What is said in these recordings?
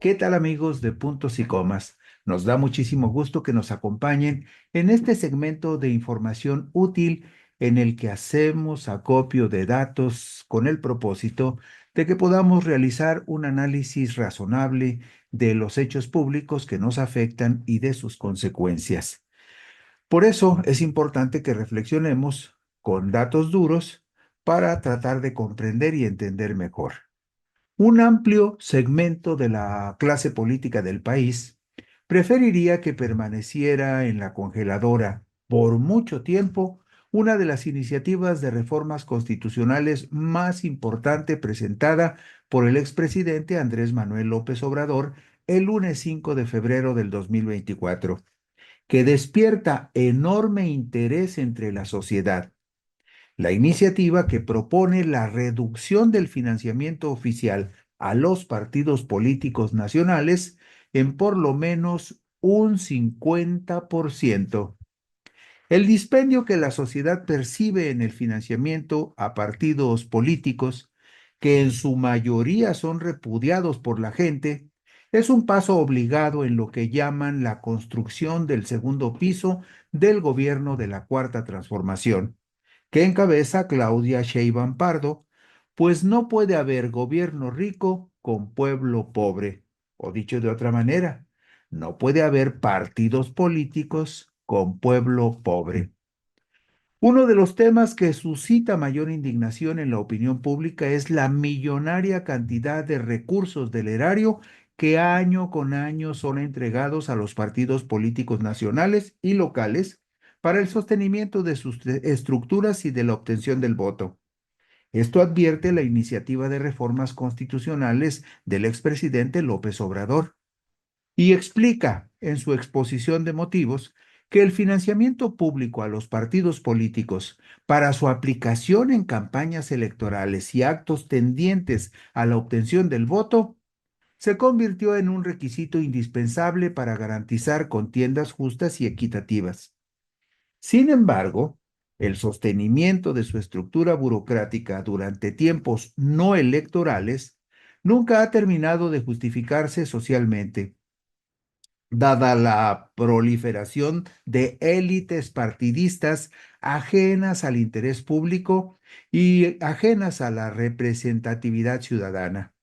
¿Qué tal amigos de Puntos y Comas? Nos da muchísimo gusto que nos acompañen en este segmento de información útil en el que hacemos acopio de datos con el propósito de que podamos realizar un análisis razonable de los hechos públicos que nos afectan y de sus consecuencias. Por eso es importante que reflexionemos con datos duros para tratar de comprender y entender mejor. Un amplio segmento de la clase política del país preferiría que permaneciera en la congeladora por mucho tiempo una de las iniciativas de reformas constitucionales más importante presentada por el expresidente Andrés Manuel López Obrador el lunes 5 de febrero del 2024, que despierta enorme interés entre la sociedad. La iniciativa que propone la reducción del financiamiento oficial a los partidos políticos nacionales en por lo menos un 50%. El dispendio que la sociedad percibe en el financiamiento a partidos políticos, que en su mayoría son repudiados por la gente, es un paso obligado en lo que llaman la construcción del segundo piso del gobierno de la Cuarta Transformación, que encabeza Claudia Sheinbaum Pardo, pues no puede haber gobierno rico con pueblo pobre, o dicho de otra manera, no puede haber partidos políticos con pueblo pobre. Uno de los temas que suscita mayor indignación en la opinión pública es la millonaria cantidad de recursos del erario que año con año son entregados a los partidos políticos nacionales y locales para el sostenimiento de sus estructuras y de la obtención del voto. Esto advierte la iniciativa de reformas constitucionales del expresidente López Obrador y explica en su exposición de motivos que el financiamiento público a los partidos políticos para su aplicación en campañas electorales y actos tendientes a la obtención del voto se convirtió en un requisito indispensable para garantizar contiendas justas y equitativas. Sin embargo, el sostenimiento de su estructura burocrática durante tiempos no electorales nunca ha terminado de justificarse socialmente, dada la proliferación de élites partidistas ajenas al interés público y ajenas a la representatividad ciudadana.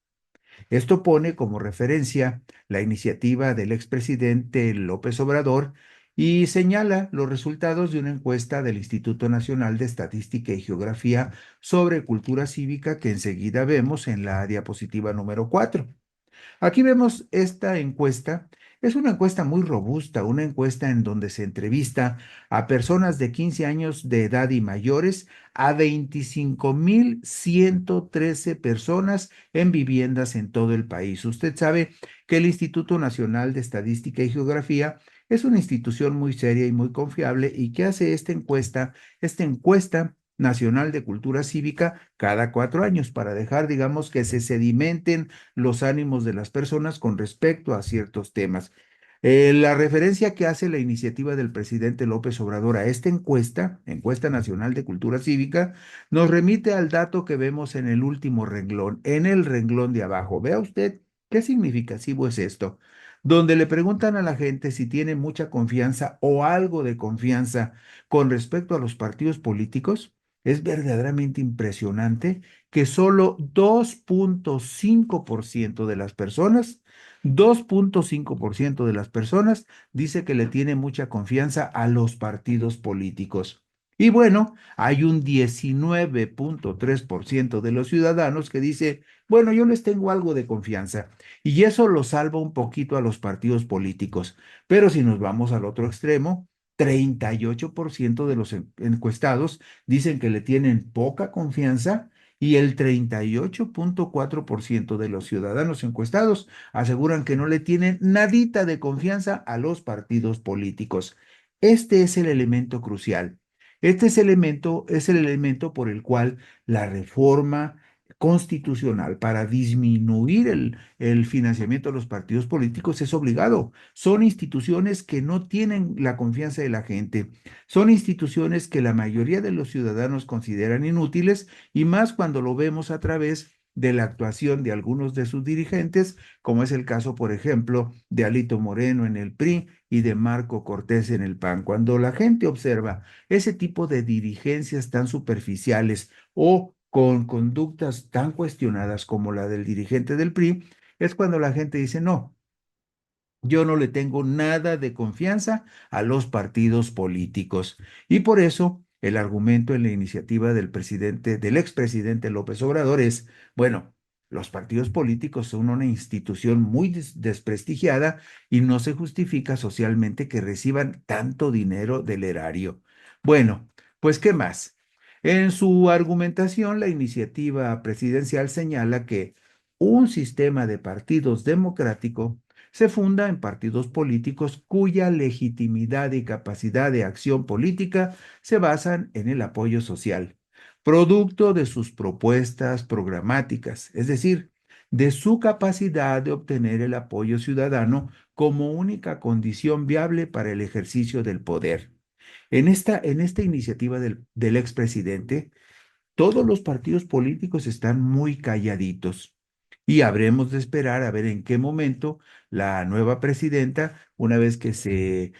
Esto pone como referencia la iniciativa del expresidente López Obrador y señala los resultados de una encuesta del Instituto Nacional de Estadística y Geografía sobre cultura cívica que enseguida vemos en la diapositiva número 4. Aquí vemos esta encuesta. Es una encuesta muy robusta, una encuesta en donde se entrevista a personas de 15 años de edad y mayores, a 25,113 personas en viviendas en todo el país. Usted sabe que el Instituto Nacional de Estadística y Geografía es una institución muy seria y muy confiable y que hace esta encuesta nacional de cultura cívica cada 4 años para dejar, digamos, que se sedimenten los ánimos de las personas con respecto a ciertos temas. La referencia que hace la iniciativa del presidente López Obrador a esta encuesta nacional de cultura cívica, nos remite al dato que vemos en el último renglón, en el renglón de abajo. Vea usted ¿Qué significativo es esto? Donde le preguntan a la gente si tiene mucha confianza o algo de confianza con respecto a los partidos políticos, es verdaderamente impresionante que solo 2,5% de las personas, 2,5% de las personas dice que le tiene mucha confianza a los partidos políticos. Y bueno, hay un 19,3% de los ciudadanos que dice, bueno, yo les tengo algo de confianza. Y eso lo salva un poquito a los partidos políticos. Pero si nos vamos al otro extremo, 38% de los encuestados dicen que le tienen poca confianza y el 38,4% de los ciudadanos encuestados aseguran que no le tienen nadita de confianza a los partidos políticos. Este es el elemento crucial. Es el elemento por el cual la reforma constitucional para disminuir el financiamiento de los partidos políticos es obligado. Son instituciones que no tienen la confianza de la gente. Son instituciones que la mayoría de los ciudadanos consideran inútiles y más cuando lo vemos a través de la actuación de algunos de sus dirigentes, como es el caso, por ejemplo, de Alito Moreno en el PRI y de Marco Cortés en el PAN. Cuando la gente observa ese tipo de dirigencias tan superficiales o con conductas tan cuestionadas como la del dirigente del PRI, es cuando la gente dice, no, yo no le tengo nada de confianza a los partidos políticos. Y por eso el argumento en la iniciativa del presidente, del expresidente López Obrador es, bueno, los partidos políticos son una institución muy desprestigiada y no se justifica socialmente que reciban tanto dinero del erario. Bueno, pues ¿qué más? En su argumentación, la iniciativa presidencial señala que un sistema de partidos democrático se funda en partidos políticos cuya legitimidad y capacidad de acción política se basan en el apoyo social, producto de sus propuestas programáticas, es decir, de su capacidad de obtener el apoyo ciudadano como única condición viable para el ejercicio del poder. En esta iniciativa del expresidente, todos los partidos políticos están muy calladitos y habremos de esperar a ver en qué momento la nueva presidenta, una vez que se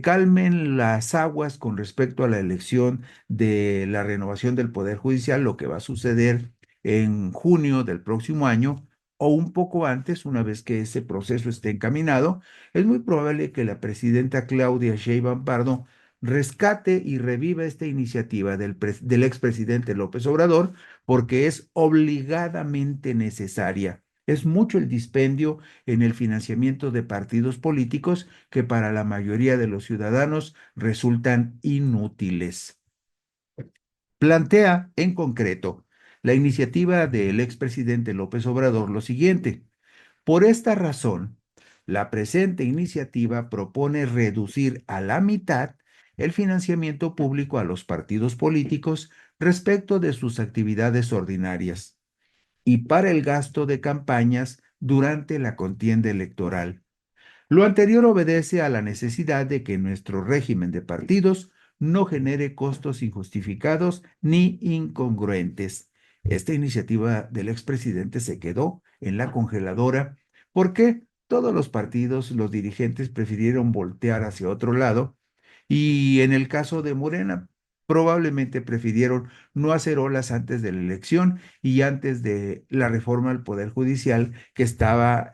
calmen las aguas con respecto a la elección de la renovación del Poder Judicial, lo que va a suceder en junio del próximo año o un poco antes, una vez que ese proceso esté encaminado, es muy probable que la presidenta Claudia Sheinbaum Pardo rescate y reviva esta iniciativa del expresidente López Obrador porque es obligadamente necesaria. Es mucho el dispendio en el financiamiento de partidos políticos que para la mayoría de los ciudadanos resultan inútiles. Plantea, en concreto, la iniciativa del expresidente López Obrador lo siguiente. Por esta razón, la presente iniciativa propone reducir a la mitad el financiamiento público a los partidos políticos respecto de sus actividades ordinarias y para el gasto de campañas durante la contienda electoral. Lo anterior obedece a la necesidad de que nuestro régimen de partidos no genere costos injustificados ni incongruentes. Esta iniciativa del expresidente se quedó en la congeladora porque todos los partidos, los dirigentes prefirieron voltear hacia otro lado y en el caso de Morena, probablemente prefirieron no hacer olas antes de la elección y antes de la reforma al Poder Judicial que estaba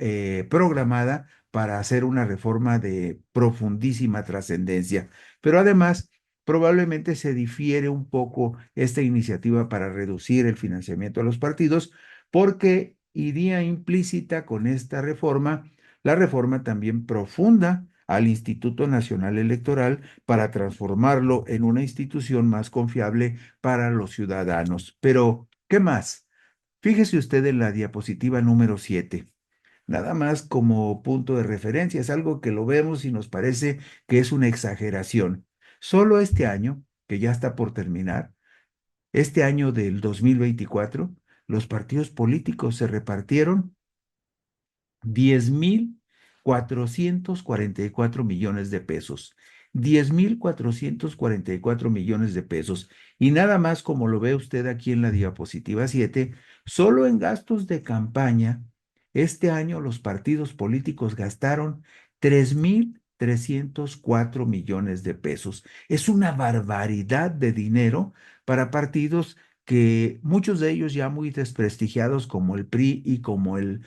programada para hacer una reforma de profundísima trascendencia. Pero además, probablemente se difiere un poco esta iniciativa para reducir el financiamiento a los partidos porque iría implícita con esta reforma la reforma también profunda al Instituto Nacional Electoral para transformarlo en una institución más confiable para los ciudadanos. Pero, ¿qué más? Fíjese usted en la diapositiva número 7. Nada más como punto de referencia, es algo que lo vemos y nos parece que es una exageración. Solo este año, que ya está por terminar, este año del 2024, los partidos políticos se repartieron 10,444 millones de pesos. 10,444 millones de pesos. Y nada más como lo ve usted aquí en la diapositiva 7, solo en gastos de campaña, Este año los partidos políticos gastaron 3.304 millones de pesos. Es una barbaridad de dinero para partidos que muchos de ellos ya muy desprestigiados como el PRI y como el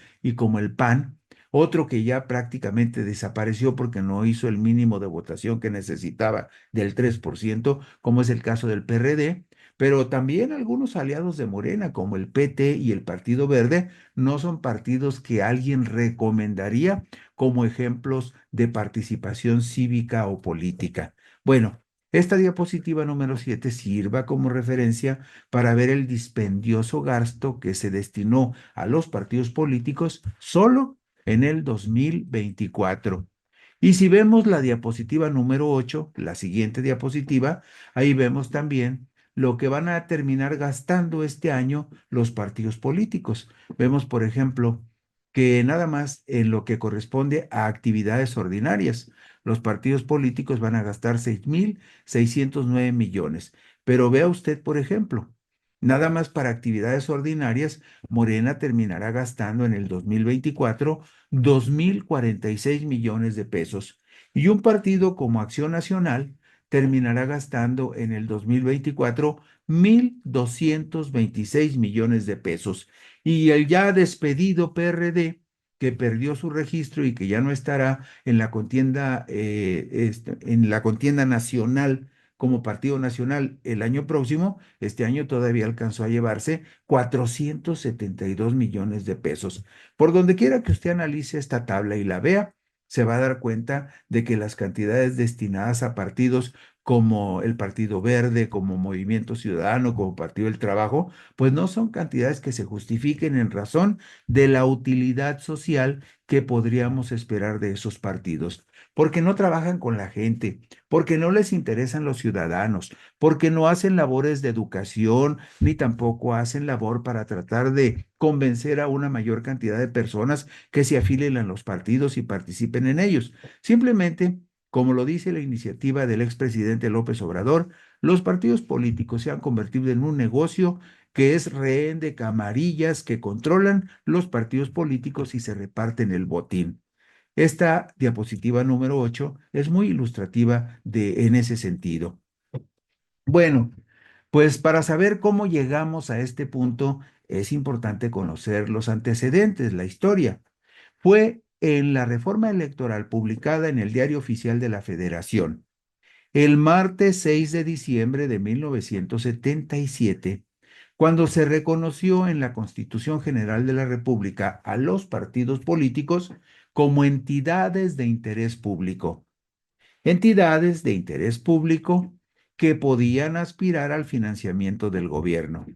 PAN, otro que ya prácticamente desapareció porque no hizo el mínimo de votación que necesitaba del 3%, como es el caso del PRD, pero también algunos aliados de Morena, como el PT y el Partido Verde, no son partidos que alguien recomendaría como ejemplos de participación cívica o política. Bueno, esta diapositiva número 7 sirva como referencia para ver el dispendioso gasto que se destinó a los partidos políticos solo en el 2024. Y si vemos la diapositiva número 8, la siguiente diapositiva, ahí vemos también lo que van a terminar gastando este año los partidos políticos. Vemos, por ejemplo, que nada más en lo que corresponde a actividades ordinarias, los partidos políticos van a gastar 6.609 millones. Pero vea usted, por ejemplo, nada más para actividades ordinarias, Morena terminará gastando en el 2024 2.046 millones de pesos. Y un partido como Acción Nacional terminará gastando en el 2024 1.226 millones de pesos. Y el ya despedido PRD, que perdió su registro y que ya no estará en la contienda nacional como partido nacional el año próximo, este año todavía alcanzó a llevarse 472 millones de pesos. Por donde quiera que usted analice esta tabla y la vea, se va a dar cuenta de que las cantidades destinadas a partidos como el Partido Verde, como Movimiento Ciudadano, como Partido del Trabajo, pues no son cantidades que se justifiquen en razón de la utilidad social que podríamos esperar de esos partidos, porque no trabajan con la gente, porque no les interesan los ciudadanos, porque no hacen labores de educación, ni tampoco hacen labor para tratar de convencer a una mayor cantidad de personas que se afilen a los partidos y participen en ellos. Simplemente, como lo dice la iniciativa del expresidente López Obrador, los partidos políticos se han convertido en un negocio que es rehén de camarillas que controlan los partidos políticos y se reparten el botín. Esta diapositiva número 8 es muy ilustrativa en ese sentido. Bueno, pues para saber cómo llegamos a este punto es importante conocer los antecedentes, la historia. Fue en la reforma electoral publicada en el Diario Oficial de la Federación el martes 6 de diciembre de 1977, cuando se reconoció en la Constitución General de la República a los partidos políticos como entidades de interés público. Entidades de interés público que podían aspirar al financiamiento del gobierno.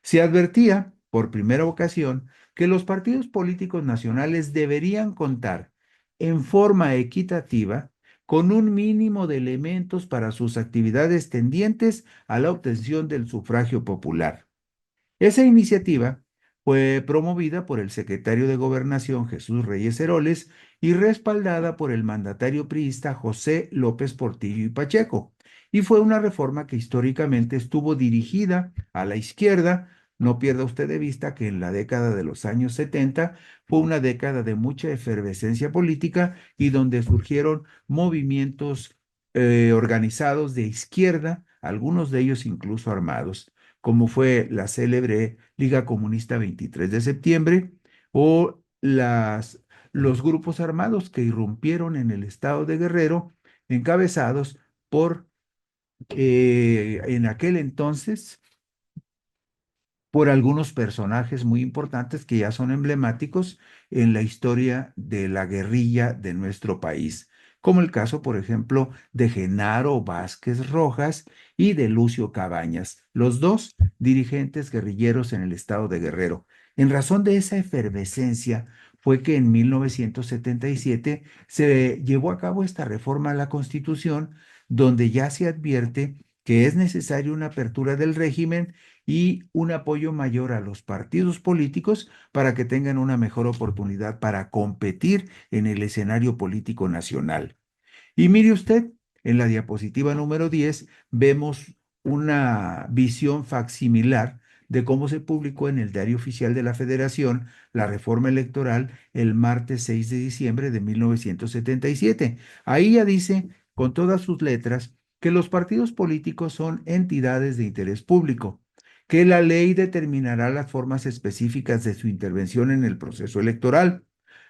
Se advertía, por primera ocasión, que los partidos políticos nacionales deberían contar en forma equitativa con un mínimo de elementos para sus actividades tendientes a la obtención del sufragio popular. Esa iniciativa fue promovida por el secretario de Gobernación Jesús Reyes Heroles y respaldada por el mandatario priista José López Portillo y Pacheco, y fue una reforma que históricamente estuvo dirigida a la izquierda. No pierda usted de vista que en la década de los años 70 fue una década de mucha efervescencia política y donde surgieron movimientos organizados de izquierda, algunos de ellos incluso armados, como fue la célebre Liga Comunista 23 de septiembre o los grupos armados que irrumpieron en el estado de Guerrero, encabezados en aquel entonces, por algunos personajes muy importantes que ya son emblemáticos en la historia de la guerrilla de nuestro país, como el caso, por ejemplo, de Genaro Vázquez Rojas y de Lucio Cabañas, los dos dirigentes guerrilleros en el estado de Guerrero. En razón de esa efervescencia fue que en 1977 se llevó a cabo esta reforma a la Constitución, donde ya se advierte que es necesaria una apertura del régimen y un apoyo mayor a los partidos políticos para que tengan una mejor oportunidad para competir en el escenario político nacional. Y mire usted, en la diapositiva número 10 vemos una visión facsimilar de cómo se publicó en el Diario Oficial de la Federación la reforma electoral el martes 6 de diciembre de 1977. Ahí ya dice, con todas sus letras, que los partidos políticos son entidades de interés público, que la ley determinará las formas específicas de su intervención en el proceso electoral.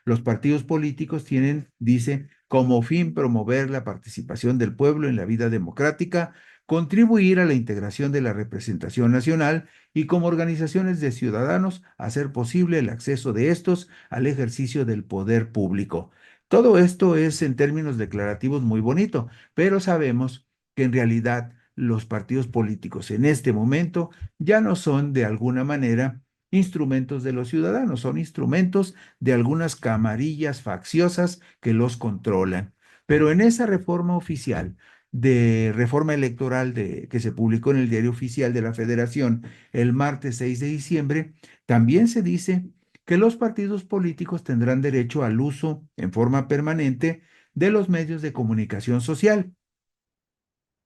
Los partidos políticos tienen, dice, como fin promover la participación del pueblo en la vida democrática, contribuir a la integración de la representación nacional y como organizaciones de ciudadanos hacer posible el acceso de estos al ejercicio del poder público. Todo esto es en términos declarativos muy bonito, pero sabemos que en realidad los partidos políticos en este momento ya no son de alguna manera instrumentos de los ciudadanos, son instrumentos de algunas camarillas facciosas que los controlan. Pero en esa reforma oficial de reforma electoral que se publicó en el Diario Oficial de la Federación el martes 6 de diciembre, también se dice que los partidos políticos tendrán derecho al uso en forma permanente de los medios de comunicación social,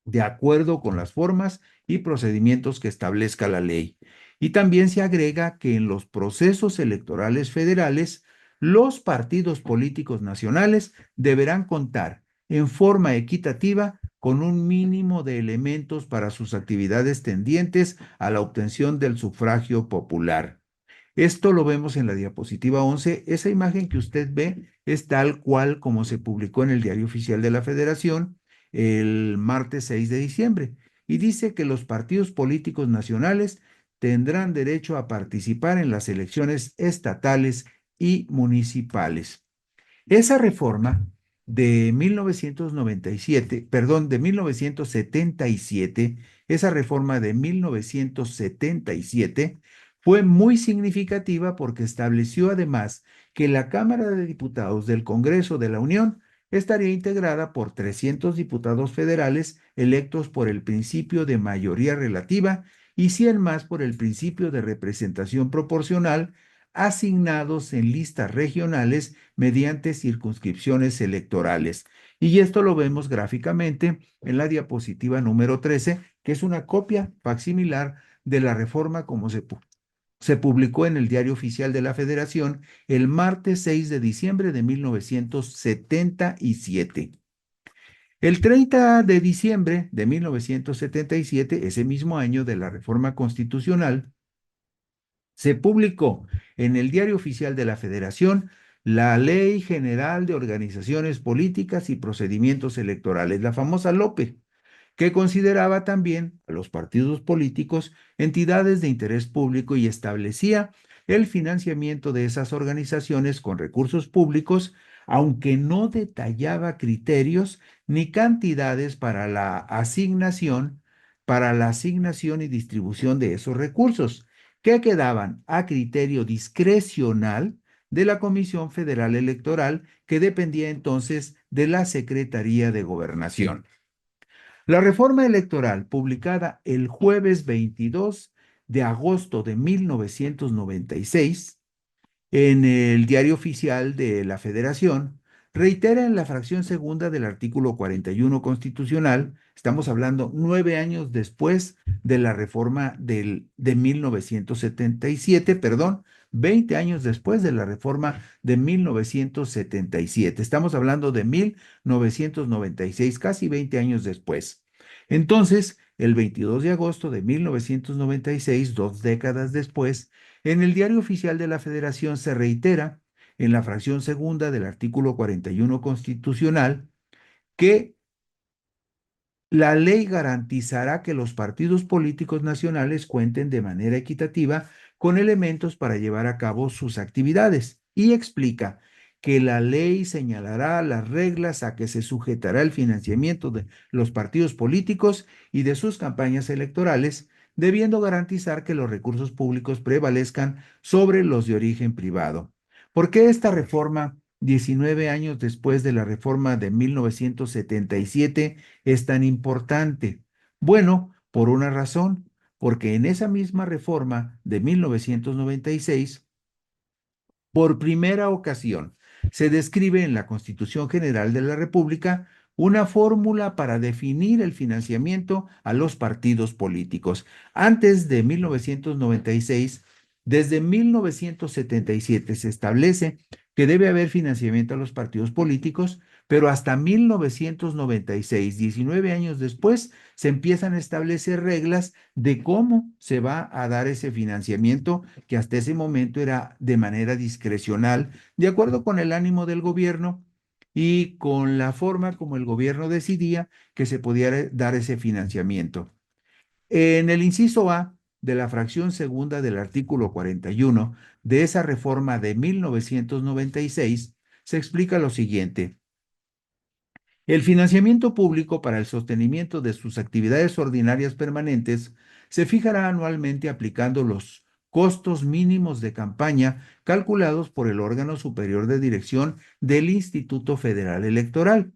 de acuerdo con las formas y procedimientos que establezca la ley. Y también se agrega que en los procesos electorales federales, los partidos políticos nacionales deberán contar en forma equitativa con un mínimo de elementos para sus actividades tendientes a la obtención del sufragio popular. Esto lo vemos en la diapositiva 11. Esa imagen que usted ve es tal cual como se publicó en el Diario Oficial de la Federación el martes 6 de diciembre. Y dice que los partidos políticos nacionales tendrán derecho a participar en las elecciones estatales y municipales. Esa reforma de 1997, perdón, de 1977, esa reforma de 1977 fue muy significativa porque estableció además que la Cámara de Diputados del Congreso de la Unión estaría integrada por 300 diputados federales electos por el principio de mayoría relativa y 100 más por el principio de representación proporcional, asignados en listas regionales mediante circunscripciones electorales. Y esto lo vemos gráficamente en la diapositiva número 13, que es una copia facsimilar de la reforma como se publicó en el Diario Oficial de la Federación el martes 6 de diciembre de 1977. El 30 de diciembre de 1977, ese mismo año de la reforma constitucional, se publicó en el Diario Oficial de la Federación la Ley General de Organizaciones Políticas y Procedimientos Electorales, la famosa LOPE, que consideraba también a los partidos políticos entidades de interés público y establecía el financiamiento de esas organizaciones con recursos públicos, aunque no detallaba criterios ni cantidades para la asignación y distribución de esos recursos, que quedaban a criterio discrecional de la Comisión Federal Electoral, que dependía entonces de la Secretaría de Gobernación. La reforma electoral, publicada el jueves 22 de agosto de 1996 en el Diario Oficial de la Federación, reitera en la fracción segunda del artículo 41 constitucional, estamos hablando 9 años después de la reforma de 1977, perdón, 20 años después de la reforma de 1977. Estamos hablando de 1996, casi 20 años después. Entonces, el 22 de agosto de 1996, 2 décadas después, en el Diario Oficial de la Federación se reitera, en la fracción segunda del artículo 41 constitucional, que la ley garantizará que los partidos políticos nacionales cuenten de manera equitativa con elementos para llevar a cabo sus actividades y explica que la ley señalará las reglas a que se sujetará el financiamiento de los partidos políticos y de sus campañas electorales, debiendo garantizar que los recursos públicos prevalezcan sobre los de origen privado. ¿Por qué esta reforma, 19 años después de la reforma de 1977, es tan importante? Bueno, por una razón, porque en esa misma reforma de 1996, por primera ocasión, se describe en la Constitución General de la República una fórmula para definir el financiamiento a los partidos políticos. Antes de 1996, desde 1977 se establece que debe haber financiamiento a los partidos políticos, pero hasta 1996, 19 años después, se empiezan a establecer reglas de cómo se va a dar ese financiamiento, que hasta ese momento era de manera discrecional, de acuerdo con el ánimo del gobierno y con la forma como el gobierno decidía que se podía dar ese financiamiento. En el inciso A de la fracción segunda del artículo 41 de esa reforma de 1996 se explica lo siguiente. El financiamiento público para el sostenimiento de sus actividades ordinarias permanentes se fijará anualmente aplicando los costos mínimos de campaña calculados por el órgano superior de dirección del Instituto Federal Electoral,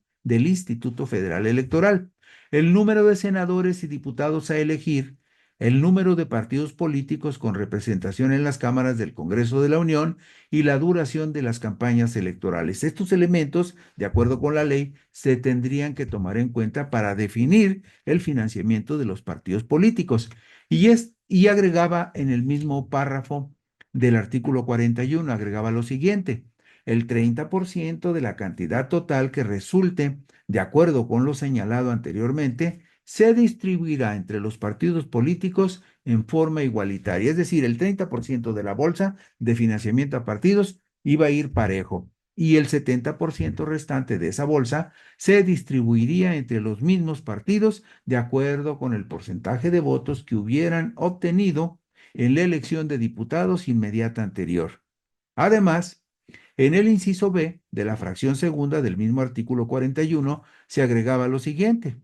el número de senadores y diputados a elegir, el número de partidos políticos con representación en las cámaras del Congreso de la Unión y la duración de las campañas electorales. Estos elementos, de acuerdo con la ley, se tendrían que tomar en cuenta para definir el financiamiento de los partidos políticos. Y agregaba en el mismo párrafo del artículo 41, agregaba lo siguiente: el 30% de la cantidad total que resulte, de acuerdo con lo señalado anteriormente, se distribuirá entre los partidos políticos en forma igualitaria. Es decir, el 30% de la bolsa de financiamiento a partidos iba a ir parejo y el 70% restante de esa bolsa se distribuiría entre los mismos partidos de acuerdo con el porcentaje de votos que hubieran obtenido en la elección de diputados inmediata anterior. Además, en el inciso B de la fracción segunda del mismo artículo 41 se agregaba lo siguiente: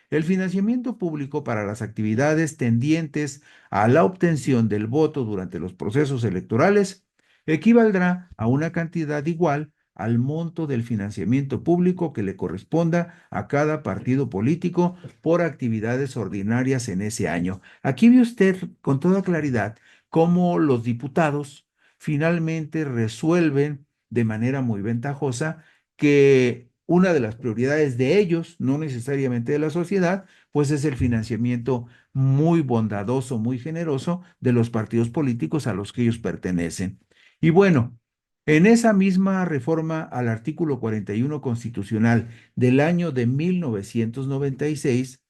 el financiamiento público para las actividades tendientes a la obtención del voto durante los procesos electorales equivaldrá a una cantidad igual al monto del financiamiento público que le corresponda a cada partido político por actividades ordinarias en ese año. Aquí ve usted con toda claridad cómo los diputados finalmente resuelven de manera muy ventajosa que una de las prioridades de ellos, no necesariamente de la sociedad, pues es el financiamiento muy bondadoso, muy generoso de los partidos políticos a los que ellos pertenecen. Y bueno, en esa misma reforma al artículo 41 constitucional del año de 1996,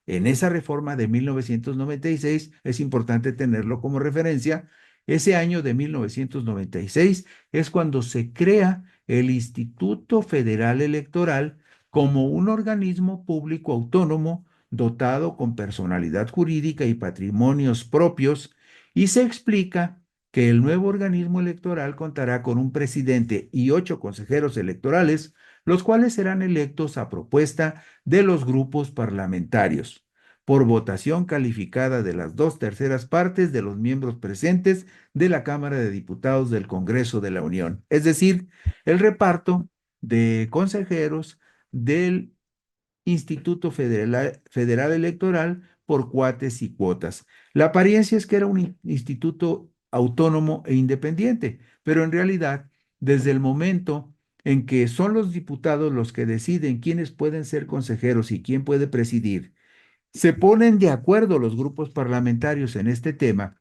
en esa reforma de 1996, es importante tenerlo como referencia, ese año de 1996 es cuando se crea el Instituto Federal Electoral como un organismo público autónomo dotado con personalidad jurídica y patrimonios propios, y se explica que el nuevo organismo electoral contará con un presidente y 8 consejeros electorales, los cuales serán electos a propuesta de los grupos parlamentarios, por votación calificada de las 2/3 de los miembros presentes de la Cámara de Diputados del Congreso de la Unión. Es decir, el reparto de consejeros del Instituto Federal Electoral por cuates y cuotas. La apariencia es que era un instituto autónomo e independiente, pero en realidad, desde el momento en que son los diputados los que deciden quiénes pueden ser consejeros y quién puede presidir, se ponen de acuerdo los grupos parlamentarios en este tema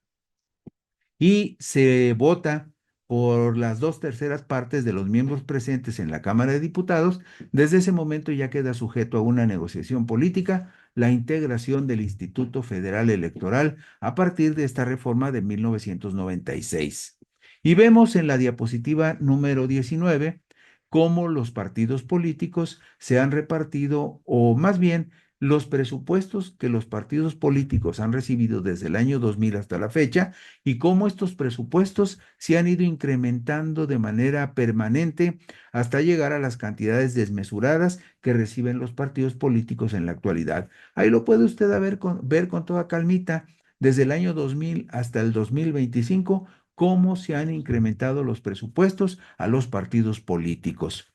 y se vota por las 2/3 de los miembros presentes en la Cámara de Diputados. Desde ese momento ya queda sujeto a una negociación política la integración del Instituto Federal Electoral a partir de esta reforma de 1996. Y vemos en la diapositiva número 19 cómo los partidos políticos se han repartido, o más bien los presupuestos que los partidos políticos han recibido desde el año 2000 hasta la fecha, y cómo estos presupuestos se han ido incrementando de manera permanente hasta llegar a las cantidades desmesuradas que reciben los partidos políticos en la actualidad. Ahí lo puede usted ver con toda calmita, desde el año 2000 hasta el 2025, cómo se han incrementado los presupuestos a los partidos políticos.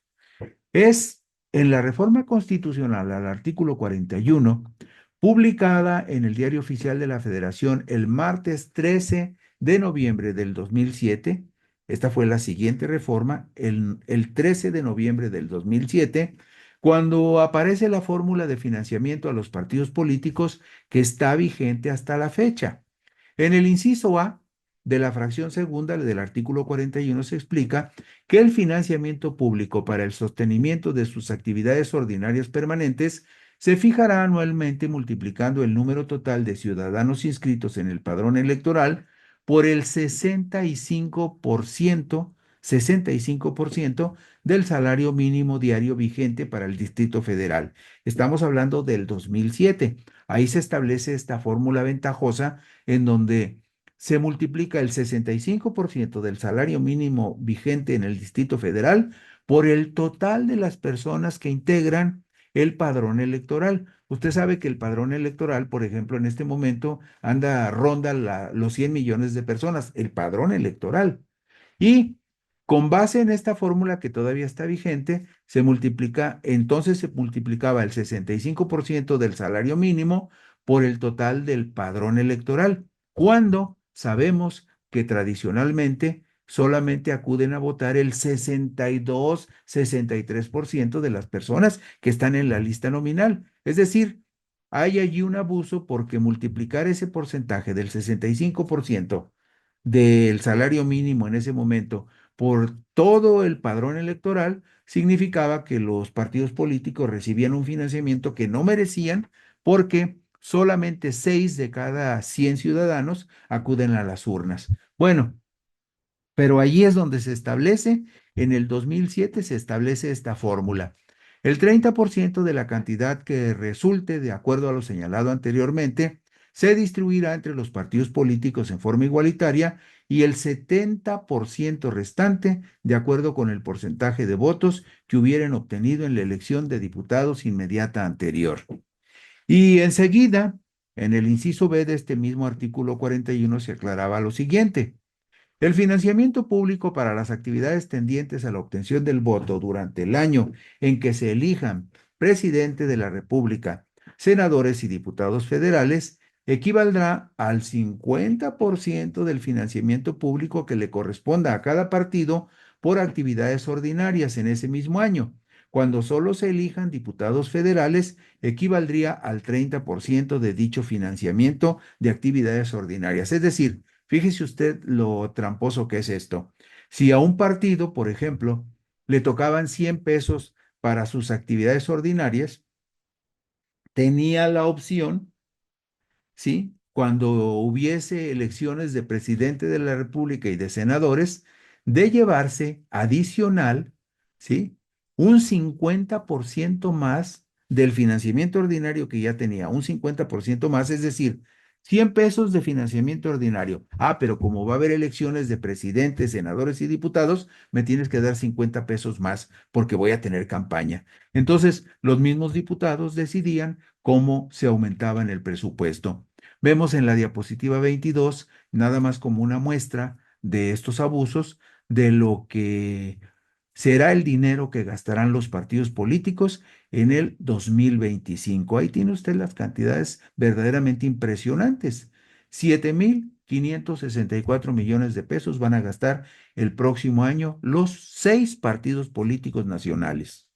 Es en la reforma constitucional al artículo 41, publicada en el Diario Oficial de la Federación el martes 13 de noviembre del 2007. Esta fue la siguiente reforma, el 13 de noviembre del 2007, cuando aparece la fórmula de financiamiento a los partidos políticos que está vigente hasta la fecha. En el inciso A de la fracción segunda del artículo 41 se explica que el financiamiento público para el sostenimiento de sus actividades ordinarias permanentes se fijará anualmente multiplicando el número total de ciudadanos inscritos en el padrón electoral por el 65% del salario mínimo diario vigente para el Distrito Federal. Estamos hablando del 2007. Ahí se establece esta fórmula ventajosa en donde se multiplica el 65% del salario mínimo vigente en el Distrito Federal por el total de las personas que integran el padrón electoral. Usted sabe que el padrón electoral, por ejemplo, en este momento ronda los 100 millones de personas, el padrón electoral. Y con base en esta fórmula que todavía está vigente, entonces se multiplicaba el 65% del salario mínimo por el total del padrón electoral, cuando sabemos que tradicionalmente solamente acuden a votar el 63% de las personas que están en la lista nominal. Es decir, hay allí un abuso porque multiplicar ese porcentaje del 65% del salario mínimo en ese momento por todo el padrón electoral significaba que los partidos políticos recibían un financiamiento que no merecían porque solamente 6 de cada 100 ciudadanos acuden a las urnas. Bueno, pero allí es donde se establece, en el 2007 se establece esta fórmula. El 30% de la cantidad que resulte, de acuerdo a lo señalado anteriormente, se distribuirá entre los partidos políticos en forma igualitaria y el 70% restante, de acuerdo con el porcentaje de votos que hubieran obtenido en la elección de diputados inmediata anterior. Y enseguida, en el inciso B de este mismo artículo 41 se aclaraba lo siguiente. El financiamiento público para las actividades tendientes a la obtención del voto durante el año en que se elijan presidente de la República, senadores y diputados federales equivaldrá al 50% del financiamiento público que le corresponda a cada partido por actividades ordinarias en ese mismo año. Cuando solo se elijan diputados federales, equivaldría al 30% de dicho financiamiento de actividades ordinarias. Es decir, fíjese usted lo tramposo que es esto. Si a un partido, por ejemplo, le tocaban 100 pesos para sus actividades ordinarias, tenía la opción, ¿sí? Cuando hubiese elecciones de presidente de la República y de senadores, de llevarse adicional, ¿sí? Un 50% más del financiamiento ordinario que ya tenía, un 50% más, es decir, 100 pesos de financiamiento ordinario. Ah, pero como va a haber elecciones de presidentes, senadores y diputados, me tienes que dar 50 pesos más porque voy a tener campaña. Entonces, los mismos diputados decidían cómo se aumentaba en el presupuesto. Vemos en la diapositiva 22, nada más como una muestra de estos abusos, de lo que será el dinero que gastarán los partidos políticos en el 2025. Ahí tiene usted las cantidades verdaderamente impresionantes. 7,564 millones de pesos van a gastar el próximo año los 6 partidos políticos nacionales.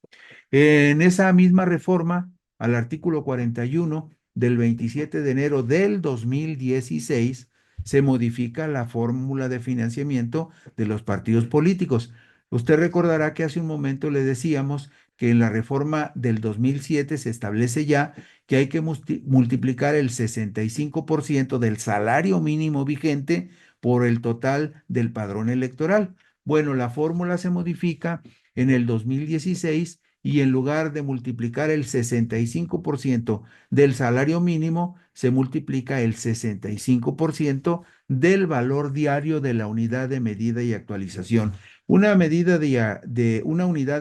En esa misma reforma al artículo 41 del 27 de enero del 2016 se modifica la fórmula de financiamiento de los partidos políticos. Usted recordará que hace un momento le decíamos que en la reforma del 2007 se establece ya que hay que multiplicar el 65% del salario mínimo vigente por el total del padrón electoral. Bueno, la fórmula se modifica en el 2016 y en lugar de multiplicar el 65% del salario mínimo, se multiplica el 65% del valor diario de la unidad de medida y actualización. Una unidad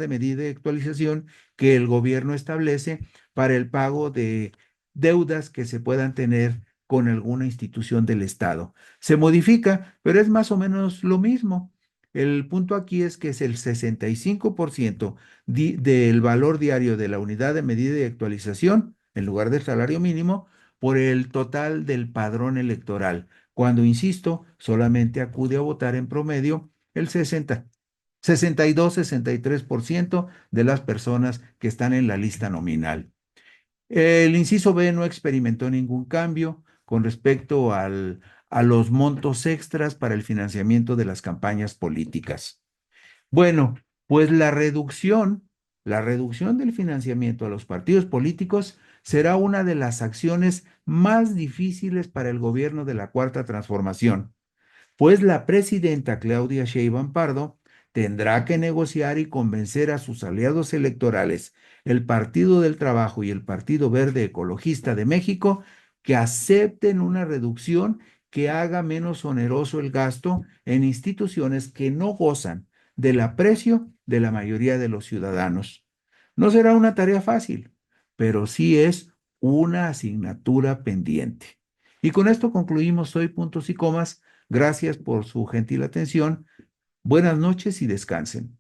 de medida y actualización que el gobierno establece para el pago de deudas que se puedan tener con alguna institución del Estado. Se modifica, pero es más o menos lo mismo. El punto aquí es que es el 65% del valor diario de la unidad de medida y actualización, en lugar del salario mínimo, por el total del padrón electoral, cuando, insisto, solamente acude a votar en promedio el 63% de las personas que están en la lista nominal. El inciso B no experimentó ningún cambio con respecto a los montos extras para el financiamiento de las campañas políticas. Bueno, pues la reducción del financiamiento a los partidos políticos será una de las acciones más difíciles para el gobierno de la Cuarta Transformación, pues la presidenta Claudia Sheinbaum Pardo tendrá que negociar y convencer a sus aliados electorales, el Partido del Trabajo y el Partido Verde Ecologista de México, que acepten una reducción que haga menos oneroso el gasto en instituciones que no gozan del aprecio de la mayoría de los ciudadanos. No será una tarea fácil, pero sí es una asignatura pendiente. Y con esto concluimos hoy puntos y comas. Gracias por su gentil atención. Buenas noches y descansen.